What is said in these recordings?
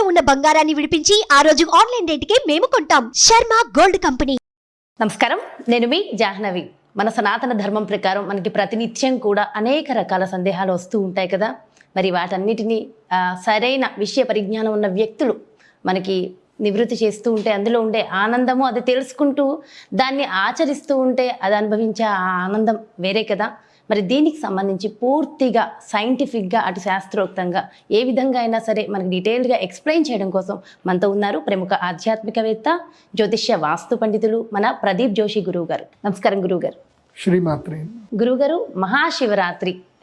ఉన్న బంగారాన్ని విడిపించి ఆ రోజు ఆన్లైన్ రేటుకే మేము కొంటాం. Sharma gold company. నమస్కారం, నేను మీ జాహ్నవి. మన సనాతన ధర్మం ప్రకారం మనకి ప్రతినిత్యం కూడా అనేక రకాల సందేహాలు వస్తూ ఉంటాయి కదా. మరి వాటన్నిటినీ సరైన విషయ పరిజ్ఞానం ఉన్న వ్యక్తులు మనకి నివృత్తి చేస్తూ ఉంటే అందులో ఉండే ఆనందము, అది తెలుసుకుంటూ దాన్ని ఆచరిస్తూ ఉంటే అది అనుభవించే ఆ ఆనందం వేరే కదా. మరి దీనికి సంబంధించి పూర్తిగా సైంటిఫిక్గా అటు శాస్త్రోక్తంగా ఏ విధంగా అయినా సరే మనకి డీటెయిల్డ్గా ఎక్స్ప్లెయిన్ చేయడం కోసం మనతో ఉన్నారు ప్రముఖ ఆధ్యాత్మికవేత్త, జ్యోతిష్య వాస్తు పండితులు మన ప్రదీప్ జోషి గురువు గారు. నమస్కారం గురువుగారు. శ్రీమాత్రే. గురువుగారు,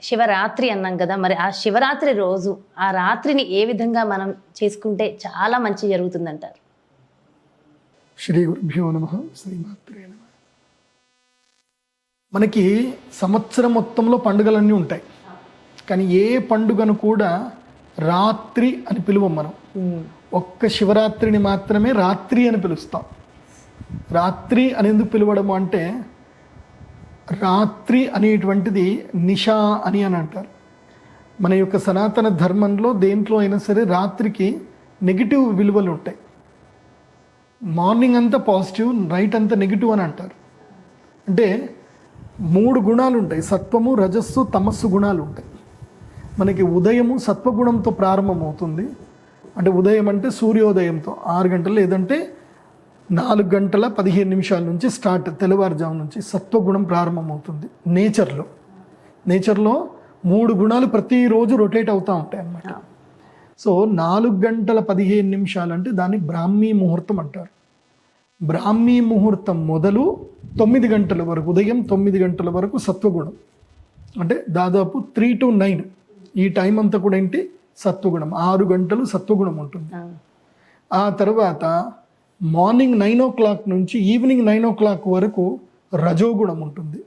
శివరాత్రి అన్నాం కదా, మరి ఆ శివరాత్రి రోజు ఆ రాత్రిని ఏ విధంగా మనం చేసుకుంటే చాలా మంచి జరుగుతుందంటారు? శ్రీ గురుభ్యో నమః. శ్రీమాత్రే నమః. మనకి సంవత్సరం మొత్తంలో పండుగలన్నీ ఉంటాయి, కానీ ఏ పండుగను కూడా రాత్రి అని పిలువం మనం. ఒక్క శివరాత్రిని మాత్రమే రాత్రి అని పిలుస్తాం. రాత్రి అని ఎందుకు పిలవడము అంటే, రాత్రి అనేటువంటిది నిషా అని అంటారు. మన యొక్క సనాతన ధర్మంలో దేంట్లో అయినా సరే రాత్రికి నెగిటివ్ విలువలు ఉంటాయి. మార్నింగ్ అంతా పాజిటివ్, నైట్ అంతా నెగిటివ్ అని అంటారు. అంటే 3 గుణాలు ఉంటాయి, సత్వము, రజస్సు, తమస్సు గుణాలు ఉంటాయి. మనకి ఉదయము సత్వగుణంతో ప్రారంభమవుతుంది. అంటే ఉదయం అంటే సూర్యోదయంతో 6 గంటలు, లేదంటే 4 గంటల 15 నిమిషాల నుంచి స్టార్ట్, తెల్లవారుజాము నుంచి సత్వగుణం ప్రారంభమవుతుంది. నేచర్లో 3 గుణాలు ప్రతిరోజు రొటేట్ అవుతూ ఉంటాయి అన్నమాట. సో 4 గంటల 15 నిమిషాలు అంటే దాన్ని బ్రాహ్మీ ముహూర్తం అంటారు. బ్రాహ్మీ ముహూర్తం మొదలు 9 గంటల వరకు, ఉదయం 9 గంటల వరకు సత్వగుణం. అంటే దాదాపు 3 to 9 ఈ టైం అంతా కూడా ఏంటి, సత్వగుణం. 6 గంటలు సత్వగుణం ఉంటుంది. ఆ తర్వాత మార్నింగ్ 9 o'clock నుంచి ఈవినింగ్ 9 o'clock వరకు రజోగుణం ఉంటుంది.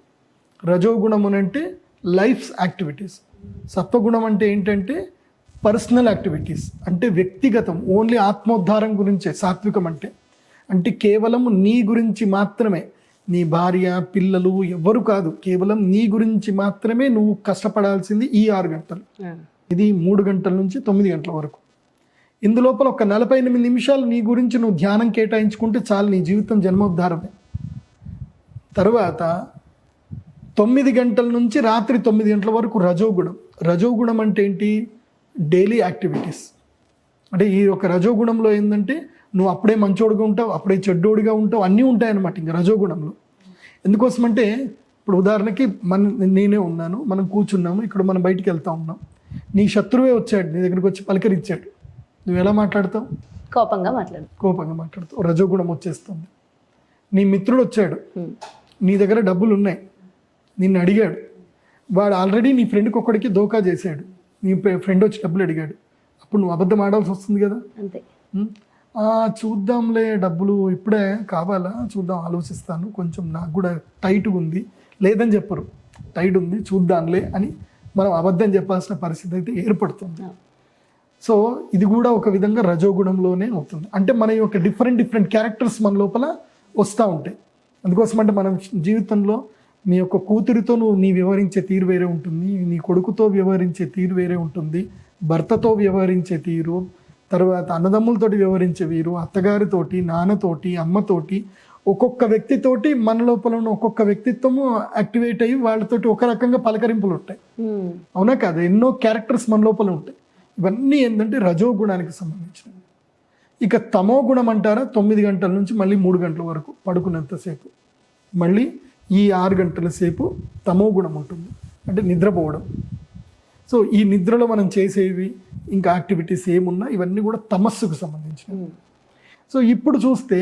రజోగుణం అంటే లైఫ్స్ యాక్టివిటీస్. సత్వగుణం అంటే ఏంటంటే పర్సనల్ యాక్టివిటీస్, అంటే వ్యక్తిగతం, ఓన్లీ ఆత్మోద్ధారం గురించే సాత్వికం అంటే. అంటే కేవలం నీ గురించి మాత్రమే, నీ భార్య పిల్లలు ఎవ్వరు కాదు, కేవలం నీ గురించి మాత్రమే నువ్వు కష్టపడాల్సింది ఈ 6 గంటలు. ఇది 3 గంటల నుంచి 9 గంటల వరకు. ఇందులోపల ఒక 48 నిమిషాలు నీ గురించి నువ్వు ధ్యానం కేటాయించుకుంటే చాలు, నీ జీవితం జన్మోద్ధారమే. తర్వాత 9 గంటల నుంచి రాత్రి 9 గంటల వరకు రజోగుణం. రజోగుణం అంటే ఏంటి, డైలీ యాక్టివిటీస్. అంటే ఈ యొక్క రజోగుణంలో ఏంటంటే నువ్వు అప్పుడే మంచోడుగా ఉంటావు, అప్పుడే చెడ్డోడిగా ఉంటావు, అన్నీ ఉంటాయన్నమాట ఇంకా రజోగుణంలో. ఎందుకోసమంటే ఇప్పుడు ఉదాహరణకి నేనే ఉన్నాను, మనం కూర్చున్నాము, ఇక్కడ మనం బయటికి వెళ్తా ఉన్నాం, నీ శత్రువే వచ్చాడు, నీ దగ్గరికి వచ్చి పలకరించాడు, నువ్వు ఎలా మాట్లాడతావు? కోపంగా మాట్లాడతావు. రజోగుణం వచ్చేస్తుంది. నీ మిత్రుడు వచ్చాడు, నీ దగ్గర డబ్బులు ఉన్నాయి, నిన్ను అడిగాడు, వాడు ఆల్రెడీ నీ ఫ్రెండ్కి ఒక్కడికి దోకా చేశాడు, నీ ఫ్రెండ్ వచ్చి డబ్బులు అడిగాడు, అప్పుడు నువ్వు అబద్ధం ఆడాల్సి వస్తుంది కదా. అంతే. చూద్దాంలే, డబ్బులు ఇప్పుడే కావాలా, చూద్దాం, ఆలోచిస్తాను, కొంచెం నాకు కూడా టైట్గా ఉంది, లేదని చెప్పరు, టైట్ ఉంది చూద్దాంలే అని మనం అబద్ధం చెప్పాల్సిన పరిస్థితి అయితే ఏర్పడుతుంది. సో ఇది కూడా ఒక విధంగా రజోగుణంలోనే అవుతుంది. అంటే మన యొక్క డిఫరెంట్ క్యారెక్టర్స్ మన లోపల వస్తూ ఉంటాయి. అందుకోసం అంటే మనం జీవితంలో నీ యొక్క కూతురితో నీ వ్యవహరించే తీరు వేరే ఉంటుంది, నీ కొడుకుతో వ్యవహరించే తీరు వేరే ఉంటుంది, భర్తతో వ్యవహరించే తీరు, తర్వాత అన్నదమ్ములతోటి వ్యవహరించే వీరు, అత్తగారితోటి, నాన్నతోటి, అమ్మతోటి, ఒక్కొక్క వ్యక్తితోటి మన లోపల ఉన్న ఒక్కొక్క వ్యక్తిత్వము యాక్టివేట్ అయ్యి వాళ్ళతోటి ఒక రకంగా పలకరింపులు ఉంటాయి. అవునా కాదు? ఎన్నో క్యారెక్టర్స్ మన లోపల ఉంటాయి. ఇవన్నీ ఏంటంటే రజోగుణానికి సంబంధించినవి. ఇక తమో గుణం అంటారా, 9 గంటల నుంచి మళ్ళీ 3 గంటల వరకు పడుకున్నంతసేపు, మళ్ళీ ఈ 6 గంటల సేపు తమో గుణం ఉంటుంది, అంటే నిద్రపోవడం. సో ఈ నిద్రలో మనం చేసేవి ఇంకా యాక్టివిటీస్ ఏమున్నా ఇవన్నీ కూడా తమస్సుకు సంబంధించినవి. సో ఇప్పుడు చూస్తే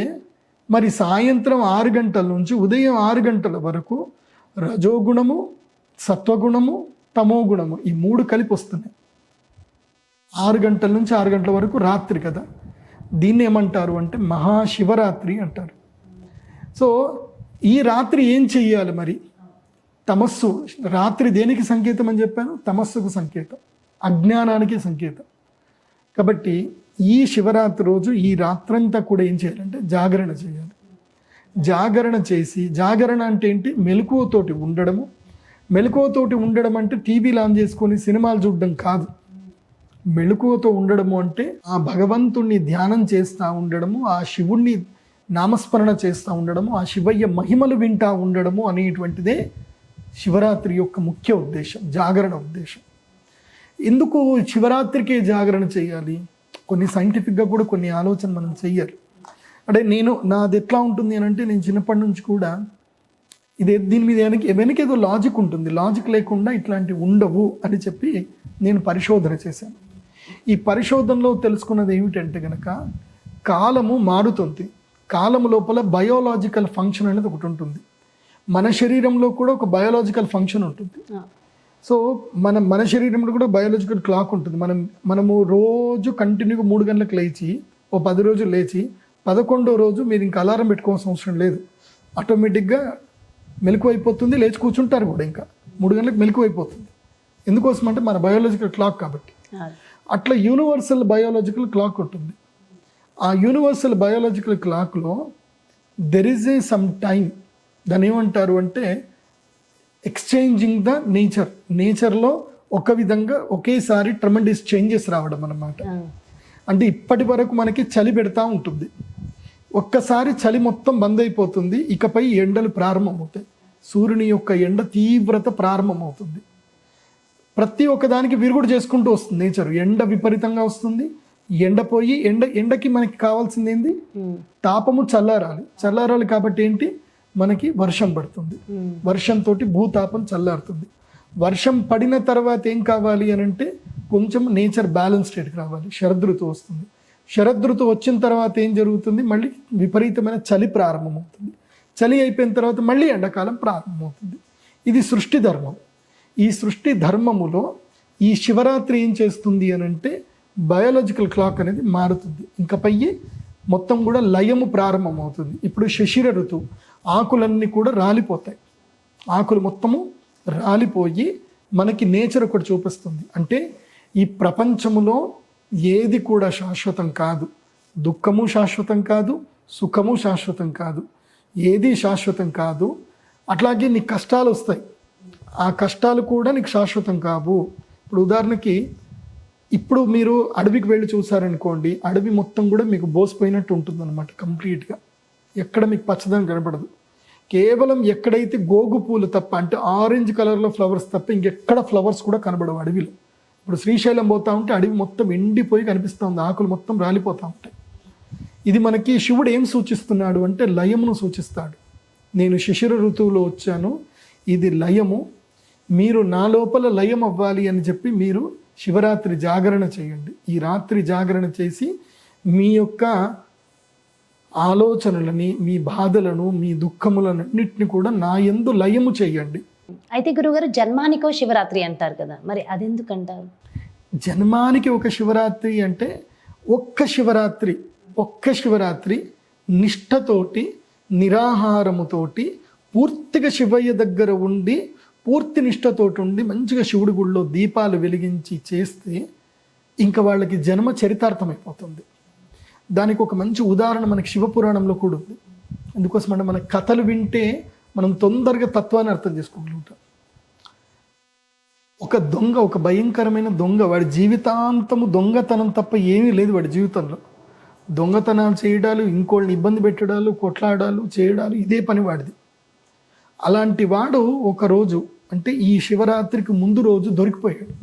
మరి సాయంత్రం 6 గంటల నుంచి ఉదయం 6 గంటల వరకు రజోగుణము, సత్వగుణము, తమో గుణము ఈ 3 కలిపి వస్తున్నాయి. 6 గంటల నుంచి 6 గంటల వరకు రాత్రి కదా. దీన్ని ఏమంటారు అంటే మహాశివరాత్రి అంటారు. సో ఈ రాత్రి ఏం చెయ్యాలి మరి? తమస్సు, రాత్రి దేనికి సంకేతం అని చెప్పాను? తమస్సుకు సంకేతం, అజ్ఞానానికి సంకేతం. కాబట్టి ఈ శివరాత్రి రోజు ఈ రాత్రంతా కూడా ఏం చేయాలంటే జాగరణ చేయాలి. జాగరణ చేసి, జాగరణ అంటే ఏంటి, మెలకువతోటి ఉండడము. మెలకువతోటి ఉండడం అంటే టీవీలు ఆన్ చేసుకొని సినిమాలు చూడడం కాదు. మెళకువతో ఉండడము అంటే ఆ భగవంతుణ్ణి ధ్యానం చేస్తూ ఉండడము, ఆ శివుణ్ణి నామస్మరణ చేస్తూ ఉండడము, ఆ శివయ్య మహిమలు వింటూ ఉండడము అనేటువంటిదే శివరాత్రి యొక్క ముఖ్య ఉద్దేశం, జాగరణ ఉద్దేశం. ఎందుకు శివరాత్రికే జాగరణ చేయాలి? కొన్ని సైంటిఫిక్గా కూడా కొన్ని ఆలోచన మనం చెయ్యాలి. అంటే నాది ఎట్లా ఉంటుంది అని అంటే, నేను చిన్నప్పటి నుంచి కూడా దీని మీద వెనకేదో లాజిక్ ఉంటుంది, లాజిక్ లేకుండా ఇట్లాంటివి ఉండవు అని చెప్పి నేను పరిశోధన చేశాను. ఈ పరిశోధనలో తెలుసుకున్నది ఏమిటంటే గనక, కాలము మారుతుంది. కాలము లోపల బయోలాజికల్ ఫంక్షన్ అనేది ఒకటి ఉంటుంది. మన శరీరంలో కూడా ఒక బయోలాజికల్ ఫంక్షన్ ఉంటుంది. సో మన శరీరంలో కూడా బయోలాజికల్ క్లాక్ ఉంటుంది. మనము రోజు కంటిన్యూగా 3 గంటలకు లేచి 10 రోజులు లేచి 11వ రోజు మీరు ఇంకా అలారం పెట్టుకోవాల్సిన అవసరం లేదు, ఆటోమేటిక్గా మెలకు అయిపోతుంది, లేచి కూర్చుంటారు కూడా. ఇంకా 3 గంటలకు మెలకు అయిపోతుంది. ఎందుకోసం అంటే మన బయోలాజికల్ క్లాక్ కాబట్టి. అట్లా యూనివర్సల్ బయోలాజికల్ క్లాక్ ఉంటుంది. ఆ యూనివర్సల్ బయోలాజికల్ క్లాక్లో దెర్ ఈజ్ సమ్ టైం, దాన్ని ఏమంటారు అంటే ఎక్స్చేంజింగ్ ద నేచర్లో ఒక విధంగా ఒకేసారి ట్రమెండస్ చేంజెస్ రావడం అన్నమాట. అంటే ఇప్పటి వరకు మనకి చలి పెడతా ఉంటుంది, ఒక్కసారి చలి మొత్తం బంద్ అయిపోతుంది, ఇకపై ఎండలు ప్రారంభమవుతాయి. సూర్యుని యొక్క ఎండ తీవ్రత ప్రారంభమవుతుంది. ప్రతి ఒక్కదానికి విరుగుడు చేసుకుంటూ వస్తుంది నేచర్. ఎండ విపరీతంగా వస్తుంది, ఎండపోయి ఎండకి మనకి కావాల్సింది ఏంది? తాపము చల్లారాలి కాబట్టి ఏంటి, మనకి వర్షం పడుతుంది. వర్షంతో భూతాపం చల్లారుతుంది. వర్షం పడిన తర్వాత ఏం కావాలి అని అంటే, కొంచెం నేచర్ బ్యాలెన్స్ స్టేట్కి రావాలి. శరదృతువు వస్తుంది. శరదృతువు వచ్చిన తర్వాత ఏం జరుగుతుంది? మళ్ళీ విపరీతమైన చలి ప్రారంభమవుతుంది. చలి అయిపోయిన తర్వాత మళ్ళీ ఎండాకాలం ప్రారంభమవుతుంది. ఇది సృష్టి ధర్మం. ఈ సృష్టి ధర్మములో ఈ శివరాత్రి ఏం చేస్తుంది అని అంటే, బయోలాజికల్ క్లాక్ అనేది మారుతుంది. ఇంకపై మొత్తం కూడా లయము ప్రారంభమవుతుంది. ఇప్పుడు శిశిర ఋతువు, ఆకులన్నీ కూడా రాలిపోతాయి. ఆకులు మొత్తము రాలిపోయి మనకి నేచర్ ఒకటి చూపిస్తుంది. అంటే ఈ ప్రపంచములో ఏది కూడా శాశ్వతం కాదు. దుఃఖము శాశ్వతం కాదు, సుఖము శాశ్వతం కాదు, ఏది శాశ్వతం కాదు. అట్లాగే నీకు కష్టాలు వస్తాయి, ఆ కష్టాలు కూడా నీకు శాశ్వతం కావు. ఇప్పుడు ఉదాహరణకి, ఇప్పుడు మీరు అడవికి వెళ్ళి చూసారనుకోండి, అడవి మొత్తం కూడా మీకు బోసిపోయినట్టు ఉంటుంది అనమాట. కంప్లీట్గా ఎక్కడ మీకు పచ్చదనం కనపడదు. కేవలం ఎక్కడైతే గోగు పూలు తప్ప, అంటే ఆరెంజ్ కలర్లో ఫ్లవర్స్ తప్ప ఇంకెక్కడ ఫ్లవర్స్ కూడా కనబడవు అడవిలో. ఇప్పుడు శ్రీశైలం పోతా ఉంటే అడవి మొత్తం ఎండిపోయి కనిపిస్తూ ఉంది, ఆకులు మొత్తం రాలిపోతూ ఉంటాయి. ఇది మనకి శివుడు ఏం సూచిస్తున్నాడు అంటే, లయమును సూచిస్తాడు. నేను శిశిర ఋతువులో వచ్చాను, ఇది లయము, మీరు నా లోపల లయం అవ్వాలి అని చెప్పి మీరు శివరాత్రి జాగరణ చేయండి. ఈ రాత్రి జాగరణ చేసి మీ యొక్క ఆలోచనలని, మీ బాధలను, మీ దుఃఖములన్నింటినీ కూడా నా యందు లయము చేయండి. అయితే గురుగారు, జన్మానికో శివరాత్రి అంటారు కదా, మరి అదెందుకు అంటారు? జన్మానికి ఒక శివరాత్రి అంటే, ఒక్క శివరాత్రి నిష్ఠతోటి, నిరాహారముతోటి, పూర్తిగా శివయ్య దగ్గర ఉండి, పూర్తి నిష్ఠతోటి ఉండి, మంచిగా శివుడి గుడిలో దీపాలు వెలిగించి చేస్తే ఇంకా వాళ్ళకి జన్మ చరితార్థమైపోతుంది. దానికి ఒక మంచి ఉదాహరణ మనకి శివపురాణంలో కూడా ఉంది. అందుకోసం అంటే మన కథలు వింటే మనం తొందరగా తత్వాన్ని అర్థం చేసుకోగలుగుతాం. ఒక దొంగ, ఒక భయంకరమైన దొంగ, వాడి జీవితాంతము దొంగతనం తప్ప ఏమీ లేదు. వాడి జీవితంలో దొంగతనాలు చేయడాలు, ఇంకోళ్ళని ఇబ్బంది పెట్టడాలు, కొట్లాడాలు చేయడాలు, ఇదే పని వాడిది. అలాంటి వాడు ఒకరోజు, అంటే ఈ శివరాత్రికి ముందు రోజు దొరికిపోయాడు.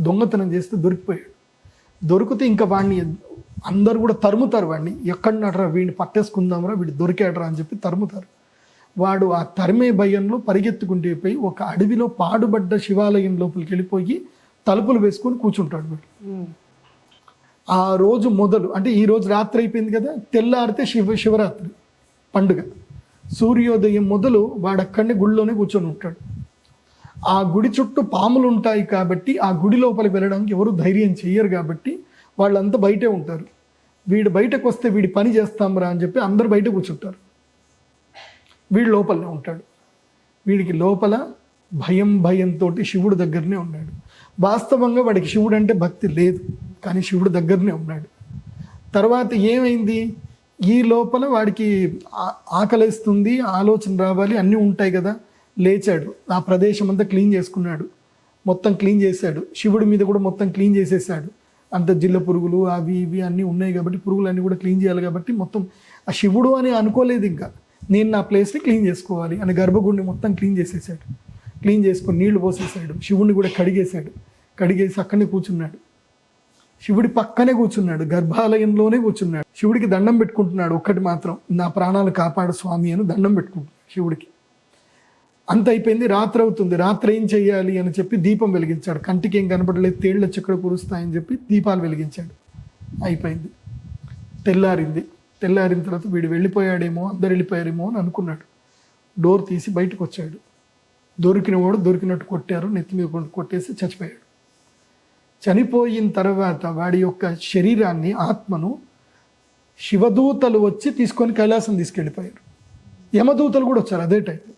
దొంగతనం చేస్తే దొరికిపోయాడు. దొరికితే ఇంకా వాడిని అందరూ కూడా తరుముతారు. వాడిని ఎక్కడనట్రా, వీడిని పట్టేసుకుందాంరా, వీడు దొరికాడరా అని చెప్పి తరుముతారు. వాడు ఆ తరిమే భయంలో పరిగెత్తుకుంటూ పోయి ఒక అడవిలో పాడుబడ్డ శివాలయం లోపలికి వెళ్ళిపోయి తలుపులు వేసుకొని కూర్చుంటాడు. వీడు ఆ రోజు మొదలు, అంటే ఈ రోజు రాత్రి అయిపోయింది కదా, తెల్లారితే శివరాత్రి పండుగ. సూర్యోదయం మొదలు వాడు అక్కడనే గుడిలోనే కూర్చొని ఉంటాడు. ఆ గుడి చుట్టూ పాములు ఉంటాయి కాబట్టి ఆ గుడి లోపలికి వెళ్ళడానికి ఎవరు ధైర్యం చెయ్యరు కాబట్టి వాళ్ళంతా బయటే ఉంటారు. వీడు బయటకు వస్తే వీడి పని చేస్తాంరా అని చెప్పి అందరు బయట కూర్చుంటారు. వీడు లోపలనే ఉంటాడు. వీడికి లోపల భయంతో శివుడు దగ్గరనే ఉన్నాడు. వాస్తవంగా వాడికి శివుడు అంటే భక్తి లేదు, కానీ శివుడు దగ్గరనే ఉన్నాడు. తర్వాత ఏమైంది, ఈ లోపల వాడికి ఆకలేస్తుంది, ఆలోచన రావాలి, అన్నీ ఉంటాయి కదా. లేచాడు, ఆ ప్రదేశం అంతా క్లీన్ చేసుకున్నాడు, మొత్తం క్లీన్ చేశాడు, శివుడి మీద కూడా మొత్తం క్లీన్ చేసేసాడు. అంత జిల్ల పురుగులు అవి ఇవి అన్నీ ఉన్నాయి కాబట్టి పురుగులు అన్నీ కూడా క్లీన్ చేయాలి కాబట్టి మొత్తం ఆ శివుడు అని అనుకోలేదు. ఇంకా నేను నా ప్లేస్ని క్లీన్ చేసుకోవాలి అని గర్భగుడిని మొత్తం క్లీన్ చేసేసాడు. క్లీన్ చేసుకొని నీళ్లు పోసేసాడు. శివుడిని కూడా కడిగేశాడు. కడిగేసి అక్కడనే కూర్చున్నాడు. శివుడి పక్కనే కూర్చున్నాడు, గర్భాలయంలోనే కూర్చున్నాడు. శివుడికి దండం పెట్టుకుంటున్నాడు. ఒక్కటి మాత్రం, నా ప్రాణాలు కాపాడు స్వామి అని దండం పెట్టుకుంటున్నాడు శివుడికి. అంత అయిపోయింది. రాత్రి అవుతుంది. రాత్రి ఏం చెయ్యాలి అని చెప్పి దీపం వెలిగించాడు. కంటికి ఏం కనపడలేదు, తేళ్ల చిక్కడ కురుస్తాయని చెప్పి దీపాలు వెలిగించాడు. అయిపోయింది. తెల్లారింది. తెల్లారిన తర్వాత వీడు వెళ్ళిపోయాడేమో, అందరు వెళ్ళిపోయారేమో అని అనుకున్నాడు. డోర్ తీసి బయటకు వచ్చాడు. దొరికినవాడు దొరికినట్టు కొట్టారు, నెత్తి మీద కొట్టేసి చచ్చిపోయాడు. చనిపోయిన తర్వాత వాడి యొక్క శరీరాన్ని, ఆత్మను శివదూతలు వచ్చి తీసుకొని కైలాసం తీసుకెళ్ళిపోయారు. యమదూతలు కూడా వచ్చారు అదే టైంలో.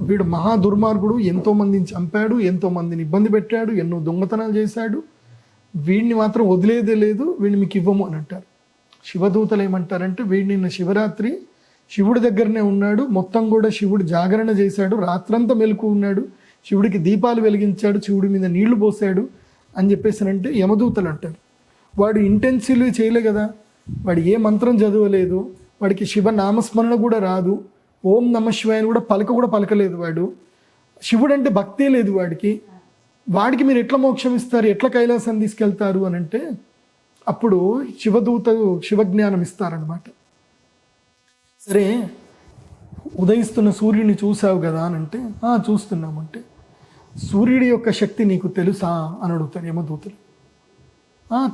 వీడు మహా దుర్మార్గుడు, ఎంతోమందిని చంపాడు, ఎంతోమందిని ఇబ్బంది పెట్టాడు, ఎన్నో దొంగతనాలు చేశాడు, వీడిని మాత్రం వదిలేదే లేదు, వీడిని మీకు ఇవ్వము అని అంటారు. శివదూతలు ఏమంటారంటే, వీడు నిన్న శివరాత్రి శివుడి దగ్గరనే ఉన్నాడు, మొత్తం కూడా శివుడు జాగరణ చేశాడు, రాత్రంతా మెలకు ఉన్నాడు, శివుడికి దీపాలు వెలిగించాడు, శివుడి మీద నీళ్లు పోసాడు అని చెప్పేసానంటే యమదూతలు అంటారు. వాడు ఇంటెన్సివ్లీ చేయలే కదా, వాడు ఏ మంత్రం చదవలేదు, వాడికి శివ నామస్మరణ కూడా రాదు, ఓం నమ శివాయని కూడా పలకలేదు వాడు. శివుడు అంటే భక్తే లేదు వాడికి మీరు ఎట్లా మోక్షం ఇస్తారు, ఎట్లా కైలాసం తీసుకెళ్తారు అని అంటే అప్పుడు శివదూతలు శివజ్ఞానం ఇస్తారనమాట. సరే, ఉదయిస్తున్న సూర్యుని చూసావు కదా అని అంటే, చూస్తున్నామంటే, సూర్యుడి యొక్క శక్తి నీకు తెలుసా అని అడుగుతారు యమదూతలు.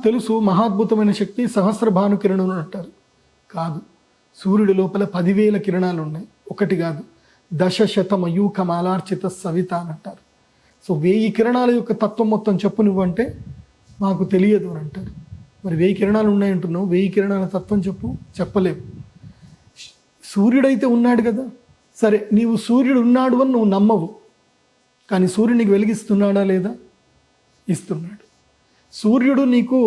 తెలుసు, మహాద్భుతమైన శక్తి, సహస్ర భాను కిరణులు అంటారు. కాదు, సూర్యుడి లోపల 10,000 కిరణాలు ఉన్నాయి, ఒకటి కాదు, 10,000 సవిత అని అంటారు. సో 1000 కిరణాల యొక్క తత్వం మొత్తం చెప్పు నువ్వంటే మాకు తెలియదు అని అంటారు. మరి 1000 కిరణాలు ఉన్నాయంటున్నావు, 1000 కిరణాల తత్వం చెప్పలేవు. సూర్యుడైతే ఉన్నాడు కదా, సరే నీవు సూర్యుడు ఉన్నాడు అని నువ్వు నమ్మవు, కానీ సూర్యుడు నీకు వెలిగిస్తున్నాడా లేదా? ఇస్తున్నాడు. సూర్యుడు నీకు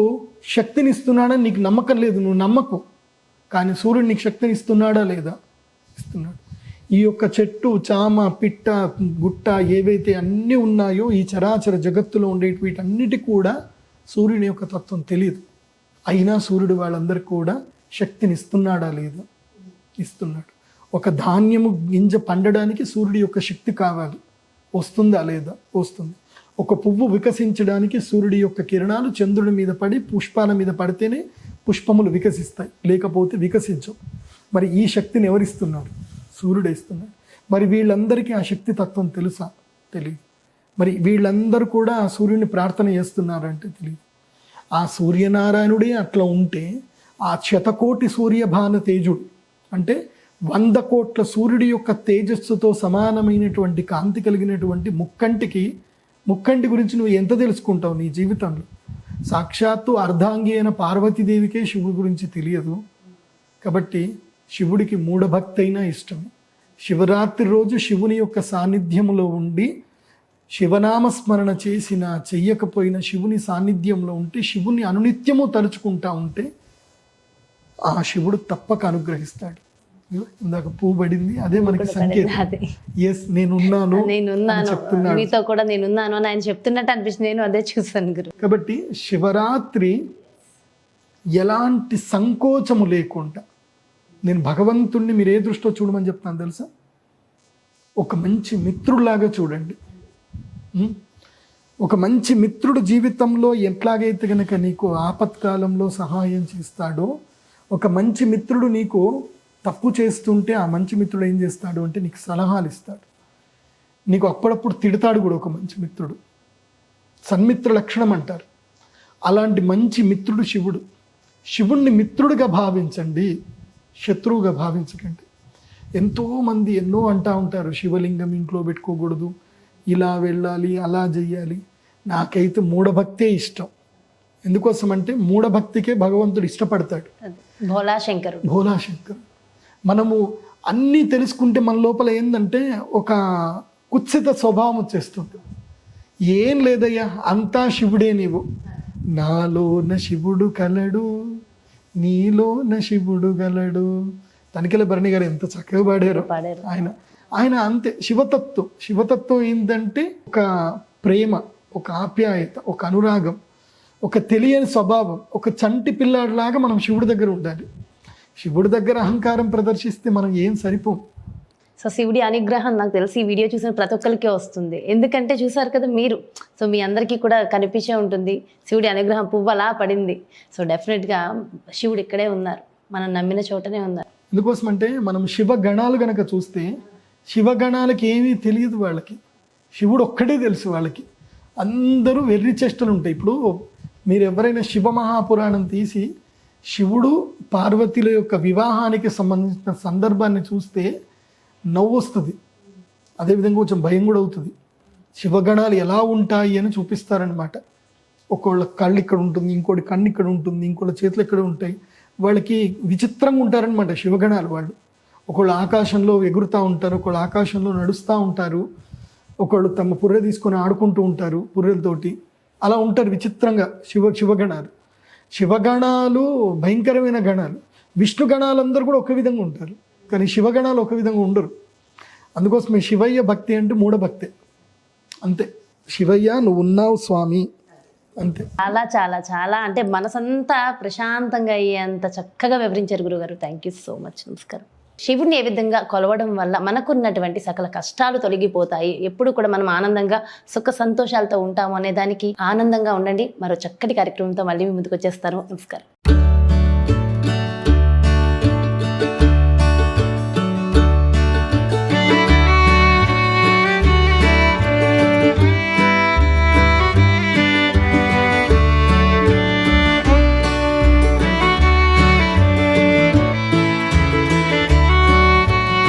శక్తిని ఇస్తున్నాడని నీకు నమ్మకం లేదు, నువ్వు నమ్మకు, కానీ సూర్యుడు నీకు శక్తిని ఇస్తున్నాడా లేదా? ఇస్తున్నాడు. ఈ యొక్క చెట్టు, చామ, పిట్ట, గుట్ట ఏవైతే అన్నీ ఉన్నాయో ఈ చరాచర జగత్తులో ఉండేటి వీటన్నిటి కూడా సూర్యుని యొక్క తత్వం తెలియదు. అయినా సూర్యుడు వాళ్ళందరికీ కూడా శక్తిని ఇస్తున్నాడా లేదా? ఇస్తున్నాడు. ఒక ధాన్యము గింజ పండడానికి సూర్యుడి యొక్క శక్తి కావాలి, వస్తుందా లేదా? వస్తుంది. ఒక పువ్వు వికసించడానికి సూర్యుడి యొక్క కిరణాలు చంద్రుడి మీద పడి పుష్పాల మీద పడితేనే పుష్పములు వికసిస్తాయి, లేకపోతే వికసించవు. మరి ఈ శక్తిని ఎవరిస్తున్నారు? సూర్యుడే ఇస్తున్నాడు. మరి వీళ్ళందరికీ ఆ శక్తి తత్వం తెలుసా? తెలియదు. మరి వీళ్ళందరూ కూడా ఆ సూర్యుని ప్రార్థన చేస్తున్నారంటే తెలియదు. ఆ సూర్యనారాయణుడే అట్లా ఉంటే ఆ 1,000,000 సూర్యభాన తేజుడు అంటే 100 కోట్ల సూర్యుడి యొక్క తేజస్సుతో సమానమైనటువంటి కాంతి కలిగినటువంటి ముక్కంటి గురించి నువ్వు ఎంత తెలుసుకుంటావు నీ జీవితంలో? సాక్షాత్తు అర్ధాంగి అయిన పార్వతీదేవికే శివుడి గురించి తెలియదు. కాబట్టి శివుడికి మూఢభక్తి అయినా ఇష్టమే. శివరాత్రి రోజు శివుని యొక్క సాన్నిధ్యంలో ఉండి శివనామస్మరణ చేసినా చెయ్యకపోయినా శివుని సాన్నిధ్యంలో ఉంటే, శివుని అనునిత్యము తలుచుకుంటా ఉంటే ఆ శివుడు తప్పక అనుగ్రహిస్తాడు. ఇందాక పువ్వు పడింది, అదే మనకి సంకేతం. ఎస్, నేనున్నాను చెప్తున్నాను, మీతో కూడా నేనున్నాను అని ఆయన చెప్తున్నట్టు అనిపిస్తుంది. నేను అదే చూసాను గురు. కాబట్టి శివరాత్రి ఎలాంటి సంకోచము లేకుండా, నేను భగవంతుణ్ణి మీరు ఏ దృష్టిలో చూడమని చెప్తాను తెలుసా? ఒక మంచి మిత్రుడిలాగా చూడండి. ఒక మంచి మిత్రుడు జీవితంలో ఎట్లాగైతే కనుక నీకు ఆపత్కాలంలో సహాయం చేస్తాడో, ఒక మంచి మిత్రుడు నీకు తప్పు చేస్తుంటే ఆ మంచి మిత్రుడు ఏం చేస్తాడు అంటే నీకు సలహాలు ఇస్తాడు, నీకు అప్పుడప్పుడు తిడతాడు కూడా. ఒక మంచి మిత్రుడు సన్మిత్ర లక్షణం అంటారు. అలాంటి మంచి మిత్రుడు శివుడు. శివుణ్ణి మిత్రుడిగా భావించండి, శత్రువుగా భావించకండి. ఎంతోమంది ఎన్నో అంటూ ఉంటారు, శివలింగం ఇంట్లో పెట్టుకోకూడదు, ఇలా వెళ్ళాలి, అలా చెయ్యాలి. నాకైతే మూఢభక్తే ఇష్టం. ఎందుకోసం అంటే మూఢభక్తికే భగవంతుడు ఇష్టపడతాడు. భోలాశంకరుడు. మనము అన్నీ తెలుసుకుంటే మన లోపల ఏంటంటే ఒక కుత్సిత స్వభావం వచ్చేస్తుంది. ఏం లేదయ్యా, అంతా శివుడే, నీవు నాలోన శివుడు కలడు, నీలోన శివుడు గలడు. తనికెళ్ళ భరణి గారు ఎంత చక్కగా పాడారు. ఆయన అంతే. శివతత్వం ఏంటంటే ఒక ప్రేమ, ఒక ఆప్యాయత, ఒక అనురాగం, ఒక తెలియని స్వభావం, ఒక చంటి పిల్లాడిలాగా మనం శివుడి దగ్గర ఉండాలి. శివుడి దగ్గర అహంకారం ప్రదర్శిస్తే మనం ఏం సరిపోం. సో శివుడి అనుగ్రహం నాకు తెలిసి ఈ వీడియో చూసిన ప్రతి ఒక్కరికి వస్తుంది. ఎందుకంటే చూసారు కదా మీరు, సో మీ అందరికీ కూడా కనిపించే ఉంటుంది శివుడి అనుగ్రహం పువ్వు అలా పడింది. సో డెఫినెట్గా శివుడు ఇక్కడే ఉన్నారు, మనం నమ్మిన చోటనే ఉన్నారు. ఎందుకోసమంటే మనం శివగణాలు గనక చూస్తే శివగణాలకి ఏమీ తెలియదు వాళ్ళకి, శివుడు ఒక్కడే తెలుసు వాళ్ళకి. అందరూ వెర్రి చేష్టలు ఉంటాయి. ఇప్పుడు మీరు ఎవరైనా శివ మహాపురాణం తీసి శివుడు పార్వతీల యొక్క వివాహానికి సంబంధించిన సందర్భాన్ని చూస్తే నవ్వు వస్తుంది, అదేవిధంగా కొంచెం భయం కూడా అవుతుంది. శివగణాలు ఎలా ఉంటాయి అని చూపిస్తారనమాట. ఒకళ్ళ కళ్ళు ఇక్కడ ఉంటుంది, ఇంకోటి కన్ను ఇక్కడ ఉంటుంది, ఇంకోళ్ళ చేతులు ఇక్కడ ఉంటాయి. వాళ్ళకి విచిత్రంగా ఉంటారనమాట శివగణాలు. వాళ్ళు ఒకళ్ళు ఆకాశంలో ఎగురుతూ ఉంటారు, ఒకళ్ళు ఆకాశంలో నడుస్తూ ఉంటారు, ఒకళ్ళు తమ పుర్రె తీసుకొని ఆడుకుంటూ ఉంటారు పుర్రెలతోటి. అలా ఉంటారు విచిత్రంగా శివగణాలు. శివగణాలు భయంకరమైన గణాలు. విష్ణు గణాలందరూ కూడా ఒక విధంగా ఉంటారు, కానీ శివగణాలు ఒక విధంగా ఉండరు. అందుకోసమే శివయ్య భక్తి అంటే మూఢభక్తే, అంతే. శివయ్య నువ్వు ఉన్నావు స్వామి, అంతే. చాలా చాలా చాలా అంటే మనసంతా ప్రశాంతంగా అయ్యేంత చక్కగా వివరించారు గురుగారు. Thank you so much. నమస్కారం. శివుడిని ఏ విధంగా కొలవడం వల్ల మనకున్నటువంటి సకల కష్టాలు తొలగిపోతాయి, ఎప్పుడు కూడా మనం ఆనందంగా సుఖ సంతోషాలతో ఉంటాము అనే దానికి ఆనందంగా ఉండండి. మరో చక్కటి కార్యక్రమంతో మళ్ళీ మీ ముందుకు వచ్చేస్తాను. నమస్కారం.